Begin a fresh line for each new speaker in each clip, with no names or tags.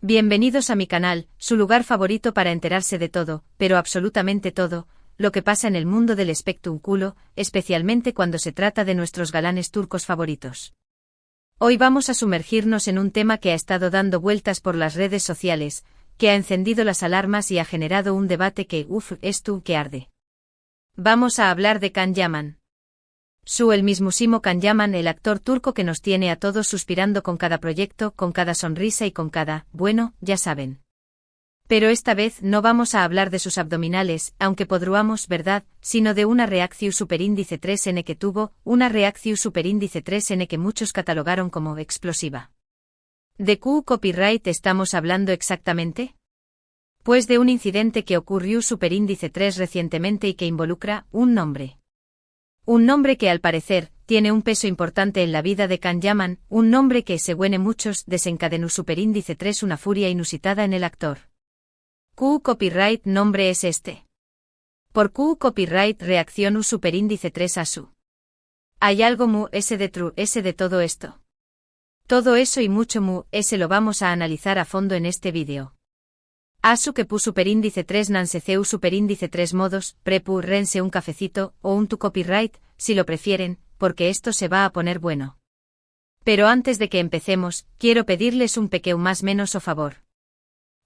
Bienvenidos a mi canal, su lugar favorito para enterarse de todo, pero absolutamente todo, lo que pasa en el mundo del espectáculo, especialmente cuando se trata de nuestros galanes turcos favoritos. Hoy vamos a sumergirnos en un tema que ha estado dando vueltas por las redes sociales, que ha encendido las alarmas y ha generado un debate que, esto que arde. Vamos a hablar de Can Yaman. El mismísimo Can Yaman, el actor turco que nos tiene a todos suspirando con cada proyecto, con cada sonrisa y con cada, bueno, ya saben. Pero esta vez no vamos a hablar de sus abdominales, aunque podríamos, ¿verdad?, sino de una reacción superíndice 3N que tuvo, una reacción superíndice 3N que muchos catalogaron como explosiva. ¿De qué copyright estamos hablando exactamente? Pues de un incidente que ocurrió superíndice 3 recientemente y que involucra un nombre. Un nombre que al parecer tiene un peso importante en la vida de Can Yaman, un nombre que, según muchos, desencadenó superíndice 3 una furia inusitada en el actor. ¿Qué copyright nombre es este? ¿Por qué copyright reacción superíndice 3 a su? ¿Hay algo mu ese de true ese de todo esto? Todo eso y mucho mu ese lo vamos a analizar a fondo en este vídeo. Asu que pu superíndice 3 nanseceu superíndice 3 modos, prepu rense un cafecito, o un tu copyright, si lo prefieren, porque esto se va a poner bueno. Pero antes de que empecemos, quiero pedirles un pequeño más menos o favor.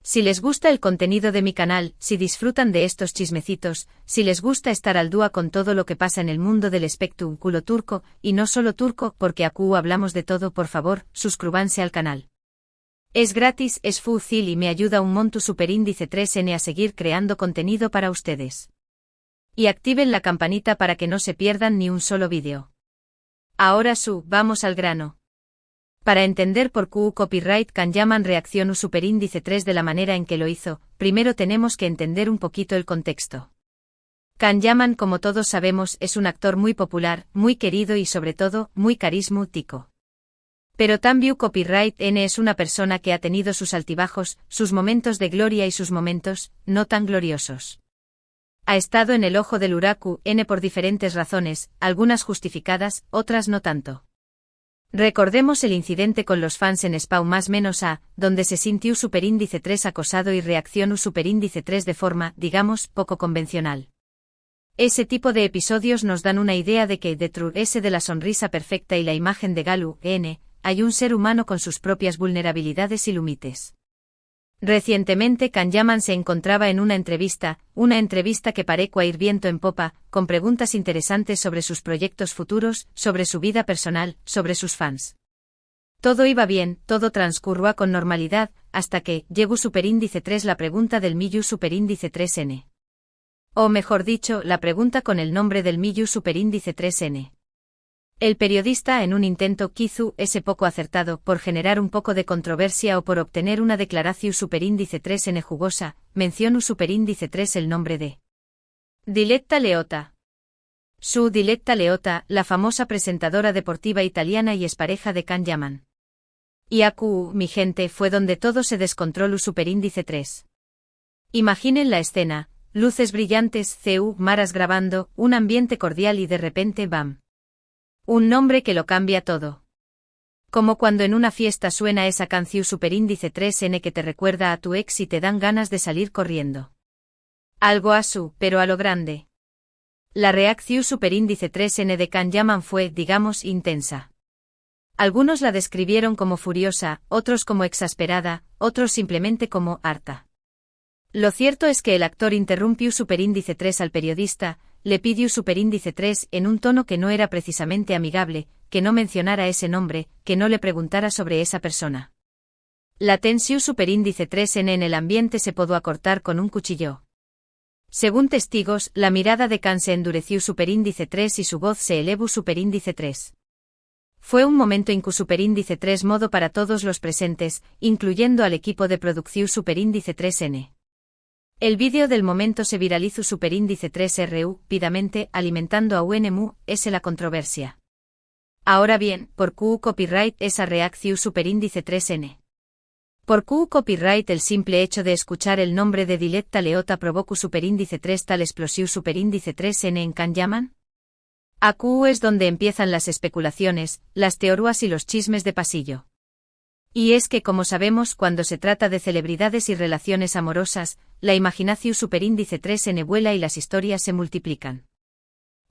Si les gusta el contenido de mi canal, si disfrutan de estos chismecitos, si les gusta estar al día con todo lo que pasa en el mundo del espectáculo turco, y no solo turco, porque aquí hablamos de todo, por favor, suscríbanse al canal. Es gratis, es fácil y me ayuda un montón superíndice 3N a seguir creando contenido para ustedes. Y activen la campanita para que no se pierdan ni un solo vídeo. Ahora vamos al grano. Para entender por qué copyright Can Yaman reacción superíndice 3 de la manera en que lo hizo, primero tenemos que entender un poquito el contexto. Can Yaman, como todos sabemos, es un actor muy popular, muy querido y sobre todo, muy carismático. Pero también copyright N es una persona que ha tenido sus altibajos, sus momentos de gloria y sus momentos, no tan gloriosos. Ha estado en el ojo del huracán N por diferentes razones, algunas justificadas, otras no tanto. Recordemos el incidente con los fans en Spawn más menos A, donde se sintió superíndice 3 acosado y reaccionó superíndice 3 de forma, digamos, poco convencional. Ese tipo de episodios nos dan una idea de que detrás de la sonrisa perfecta y la imagen de Galu N, hay un ser humano con sus propias vulnerabilidades y límites. Recientemente Can Yaman se encontraba en una entrevista que parecía ir viento en popa, con preguntas interesantes sobre sus proyectos futuros, sobre su vida personal, sobre sus fans. Todo iba bien, todo transcurría con normalidad, hasta que llegó superíndice 3 la pregunta del Miyu superíndice 3N. O mejor dicho, la pregunta con el nombre del Miyu superíndice 3N. El periodista, en un intento quizá ese poco acertado por generar un poco de controversia o por obtener una declaración superíndice 3N jugosa, mencionó superíndice 3 el nombre de Diletta Leotta. Diletta Leotta, la famosa presentadora deportiva italiana y expareja de Can Yaman. Y mi gente, fue donde todo se descontroló superíndice 3. Imaginen la escena, luces brillantes, maras grabando, un ambiente cordial y de repente ¡bam! Un nombre que lo cambia todo. Como cuando en una fiesta suena esa canción superíndice 3N que te recuerda a tu ex y te dan ganas de salir corriendo. Algo pero a lo grande. La reacción superíndice 3N de Can Yaman fue, digamos, intensa. Algunos la describieron como furiosa, otros como exasperada, otros simplemente como harta. Lo cierto es que el actor interrumpió superíndice 3 al periodista, le pidió superíndice 3 en un tono que no era precisamente amigable, que no mencionara ese nombre, que no le preguntara sobre esa persona. La tensión superíndice 3N en el ambiente se pudo acortar con un cuchillo. Según testigos, la mirada de Can se endureció superíndice 3 y su voz se elevó superíndice 3. Fue un momento incu superíndice 3 modo para todos los presentes, incluyendo al equipo de producción superíndice 3N. El vídeo del momento se viralizó superíndice 3 rápidamente, alimentando a UNMU, la controversia. Ahora bien, ¿por qué copyright esa reacción superíndice 3N? ¿Por qué copyright el simple hecho de escuchar el nombre de Diletta Leotta provocó superíndice 3 tal explosión superíndice 3N en Can Yaman? Aquí es donde empiezan las especulaciones, las teorías y los chismes de pasillo. Y es que, como sabemos, cuando se trata de celebridades y relaciones amorosas, la imaginación superíndice 3n vuela y las historias se multiplican.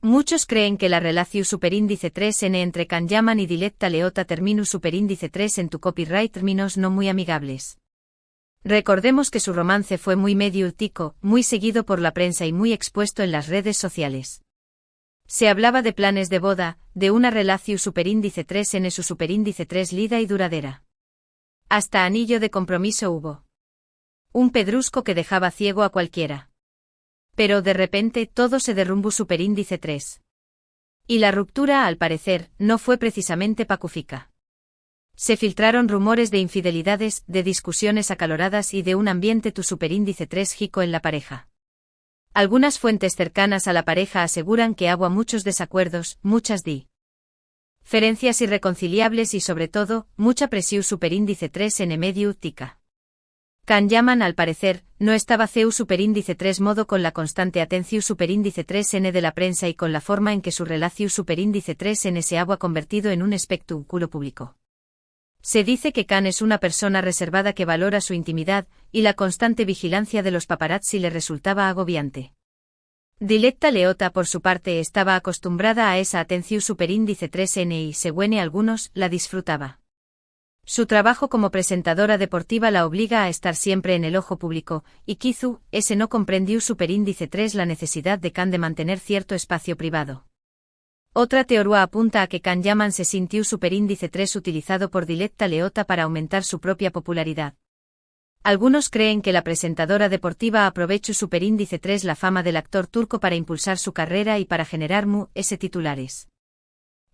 Muchos creen que la relación superíndice 3n entre Kanyaman y Diletta Leotta terminus superíndice 3 en tu copyright términos no muy amigables. Recordemos que su romance fue muy mediático, muy seguido por la prensa y muy expuesto en las redes sociales. Se hablaba de planes de boda, de una relación superíndice 3n su superíndice 3 lida y duradera. Hasta anillo de compromiso hubo. Un pedrusco que dejaba ciego a cualquiera. Pero de repente todo se derrumbó superíndice 3. Y la ruptura, al parecer, no fue precisamente pacífica. Se filtraron rumores de infidelidades, de discusiones acaloradas y de un ambiente tu superíndice 3 jico en la pareja. Algunas fuentes cercanas a la pareja aseguran que hubo muchos desacuerdos, muchas diferencias irreconciliables y sobre todo, mucha presión superíndice 3 en medio tica. Kanyaman al parecer, no estaba CEU superíndice 3 modo con la constante atención superíndice 3n de la prensa y con la forma en que su relación superíndice 3n se había convertido en un espectáculo público. Se dice que Kan es una persona reservada que valora su intimidad, y la constante vigilancia de los paparazzi le resultaba agobiante. Diletta Leotta por su parte estaba acostumbrada a esa atención superíndice 3n y, según algunos, la disfrutaba. Su trabajo como presentadora deportiva la obliga a estar siempre en el ojo público, y quizá, ese no comprendió superíndice 3 la necesidad de Kan de mantener cierto espacio privado. Otra teoría apunta a que Kanyaman se sintió superíndice 3 utilizado por Diletta Leotta para aumentar su propia popularidad. Algunos creen que la presentadora deportiva aprovechó superíndice 3 la fama del actor turco para impulsar su carrera y para generar titulares.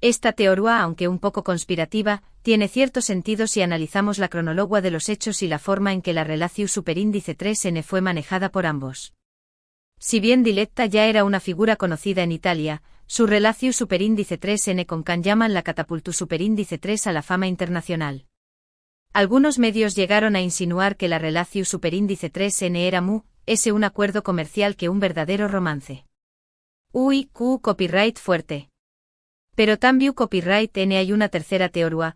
Esta teoría, aunque un poco conspirativa, tiene cierto sentido si analizamos la cronología de los hechos y la forma en que la relación superíndice 3n fue manejada por ambos. Si bien Diletta ya era una figura conocida en Italia, su relación superíndice 3n con Kanyaman la catapultó superíndice 3 a la fama internacional. Algunos medios llegaron a insinuar que la relación superíndice 3n era un acuerdo comercial que un verdadero romance. Copyright fuerte. Pero también copyright n hay una tercera teoría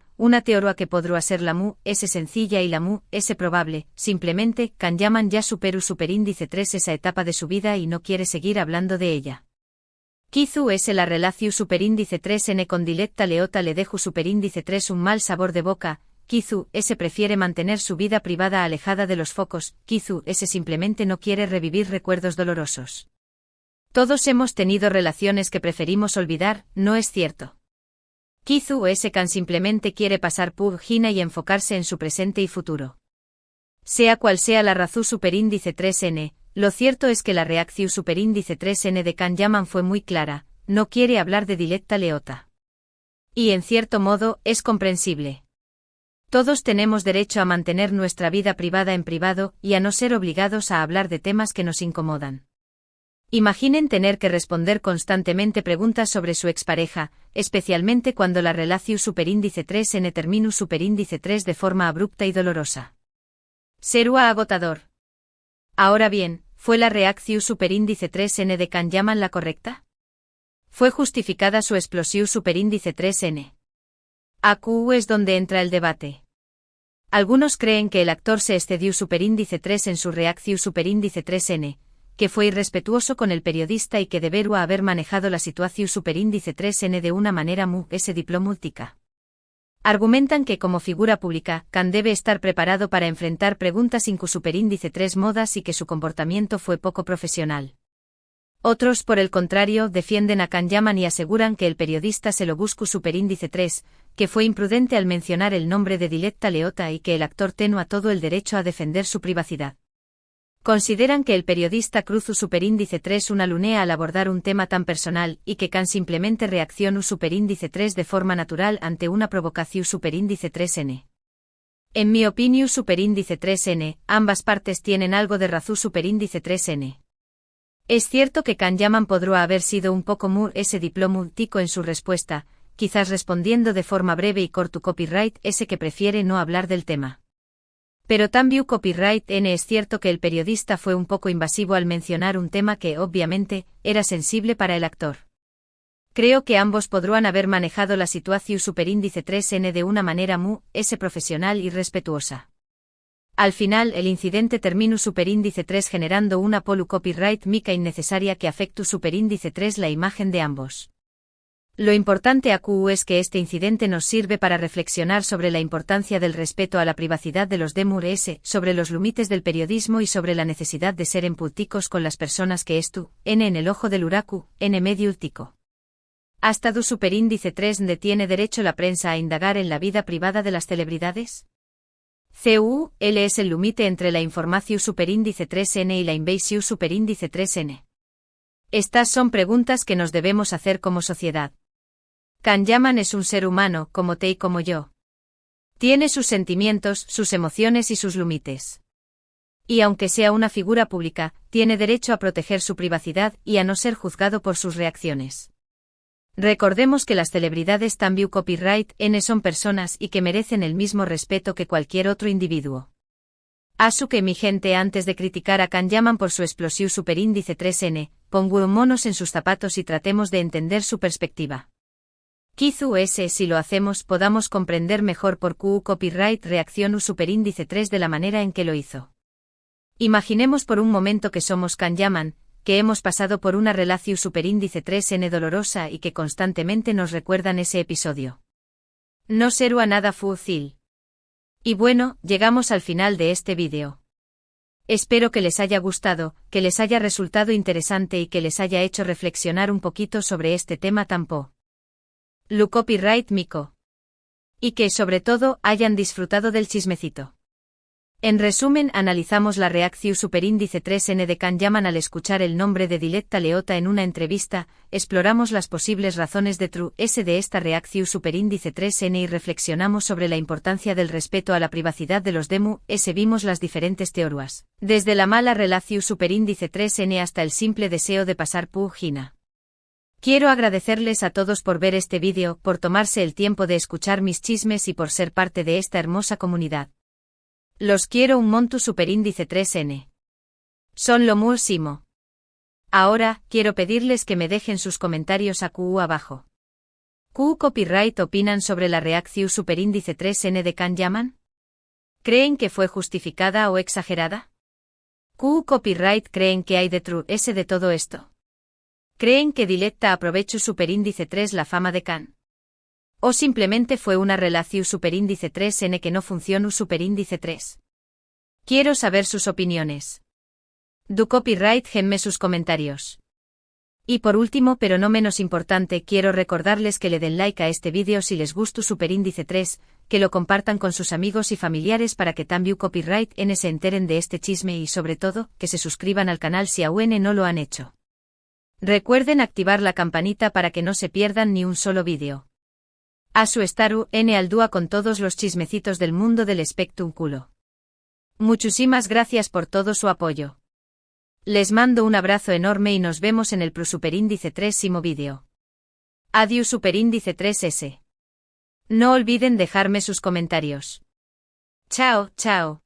que podría ser la sencilla y la probable, simplemente, Kanyaman ya superó superíndice 3 esa etapa de su vida y no quiere seguir hablando de ella. Quizá la relación superíndice 3n con Diletta Leotta le dejó superíndice 3 un mal sabor de boca, quizá prefiere mantener su vida privada alejada de los focos, quizá simplemente no quiere revivir recuerdos dolorosos. Todos hemos tenido relaciones que preferimos olvidar, ¿no es cierto? Quizá Kan simplemente quiere pasar página y enfocarse en su presente y futuro. Sea cual sea la razón superíndice 3n, lo cierto es que la reacción superíndice 3n de Kanyaman fue muy clara, no quiere hablar de Diletta Leotta. Y en cierto modo, es comprensible. Todos tenemos derecho a mantener nuestra vida privada en privado y a no ser obligados a hablar de temas que nos incomodan. Imaginen tener que responder constantemente preguntas sobre su expareja, especialmente cuando la relación superíndice 3n terminó superíndice 3 de forma abrupta y dolorosa. Sería agotador. Ahora bien, ¿fue la reacción superíndice 3n de Kanyaman la correcta? ¿Fue justificada su explosión superíndice 3n? Aquí es donde entra el debate. Algunos creen que el actor se excedió superíndice 3 en su reacción superíndice 3n, que fue irrespetuoso con el periodista y que debería haber manejado la situación superíndice 3n de una manera diplomática. Argumentan que como figura pública, Kan debe estar preparado para enfrentar preguntas sin superíndice 3 modas y que su comportamiento fue poco profesional. Otros, por el contrario, defienden a Kanyaman y aseguran que el periodista se lo buscó superíndice 3, que fue imprudente al mencionar el nombre de Diletta Leotta y que el actor tenía todo el derecho a defender su privacidad. Consideran que el periodista cruzó superíndice 3 una lunea al abordar un tema tan personal y que Kan simplemente reaccionó superíndice 3 de forma natural ante una provocación superíndice 3n. En mi opinión superíndice 3n, ambas partes tienen algo de razón superíndice 3n. Es cierto que Kanyaman podría haber sido un poco diplomático en su respuesta, quizás respondiendo de forma breve y corto copyright que prefiere no hablar del tema. Pero también copyright n es cierto que el periodista fue un poco invasivo al mencionar un tema que, obviamente, era sensible para el actor. Creo que ambos podrán haber manejado la situación superíndice 3N de una manera muy profesional y respetuosa. Al final, el incidente terminó superíndice 3 generando una polu copyright mica innecesaria que afectó superíndice 3 la imagen de ambos. Lo importante aquí es que este incidente nos sirve para reflexionar sobre la importancia del respeto a la privacidad de los demures, sobre los límites del periodismo y sobre la necesidad de ser empáticos con las personas que estu, en el ojo del huracán, en medio últico. ¿Hasta du superíndice 3 de tiene derecho la prensa a indagar en la vida privada de las celebridades? ¿Cuál es el límite entre la información superíndice 3N y la invasión superíndice 3N? Estas son preguntas que nos debemos hacer como sociedad. Can Yaman es un ser humano, como te y como yo. Tiene sus sentimientos, sus emociones y sus límites. Y aunque sea una figura pública, tiene derecho a proteger su privacidad y a no ser juzgado por sus reacciones. Recordemos que las celebridades también copyright N son personas y que merecen el mismo respeto que cualquier otro individuo. Asu que mi gente, antes de criticar a Can Yaman por su explosivo superíndice 3N, pongámonos en sus zapatos y tratemos de entender su perspectiva. Quizás si lo hacemos podamos comprender mejor por qué copyright reaccionó superíndice 3 de la manera en que lo hizo. Imaginemos por un momento que somos Can Yaman, que hemos pasado por una relación superíndice 3N dolorosa y que constantemente nos recuerdan ese episodio. No será nada fácil. Y bueno, llegamos al final de este vídeo. Espero que les haya gustado, que les haya resultado interesante y que les haya hecho reflexionar un poquito sobre este tema lu copyright mico. Y que, sobre todo, hayan disfrutado del chismecito. En resumen, analizamos la reacción superíndice 3N de Can Yaman al escuchar el nombre de Diletta Leotta en una entrevista, exploramos las posibles razones de de esta reacción superíndice 3N y reflexionamos sobre la importancia del respeto a la privacidad de los demures, vimos las diferentes teorías, desde la mala relación superíndice 3N hasta el simple deseo de pasar página. Quiero agradecerles a todos por ver este vídeo, por tomarse el tiempo de escuchar mis chismes y por ser parte de esta hermosa comunidad. Los quiero un monto superíndice 3N. Son lo máximo. Ahora, quiero pedirles que me dejen sus comentarios aquí abajo. ¿Qué copyright opinan sobre la reacción superíndice 3N de Can Yaman? ¿Creen que fue justificada o exagerada? ¿Qué copyright creen que hay detrás de todo esto? ¿Creen que Diletta aprovechó superíndice 3 la fama de Can? ¿O simplemente fue una relación superíndice 3N que no funcionó superíndice 3? Quiero saber sus opiniones. Du copyright genme sus comentarios. Y por último pero no menos importante, quiero recordarles que le den like a este vídeo si les gustó superíndice 3, que lo compartan con sus amigos y familiares para que también copyright N se enteren de este chisme y sobre todo, que se suscriban al canal si aún no lo han hecho. Recuerden activar la campanita para que no se pierdan ni un solo vídeo. A su estaru N al dúa con todos los chismecitos del mundo del espectáculo. Muchísimas gracias por todo su apoyo. Les mando un abrazo enorme y nos vemos en el superíndice 3º vídeo. Adiós superíndice 3S. No olviden dejarme sus comentarios. Chao, chao.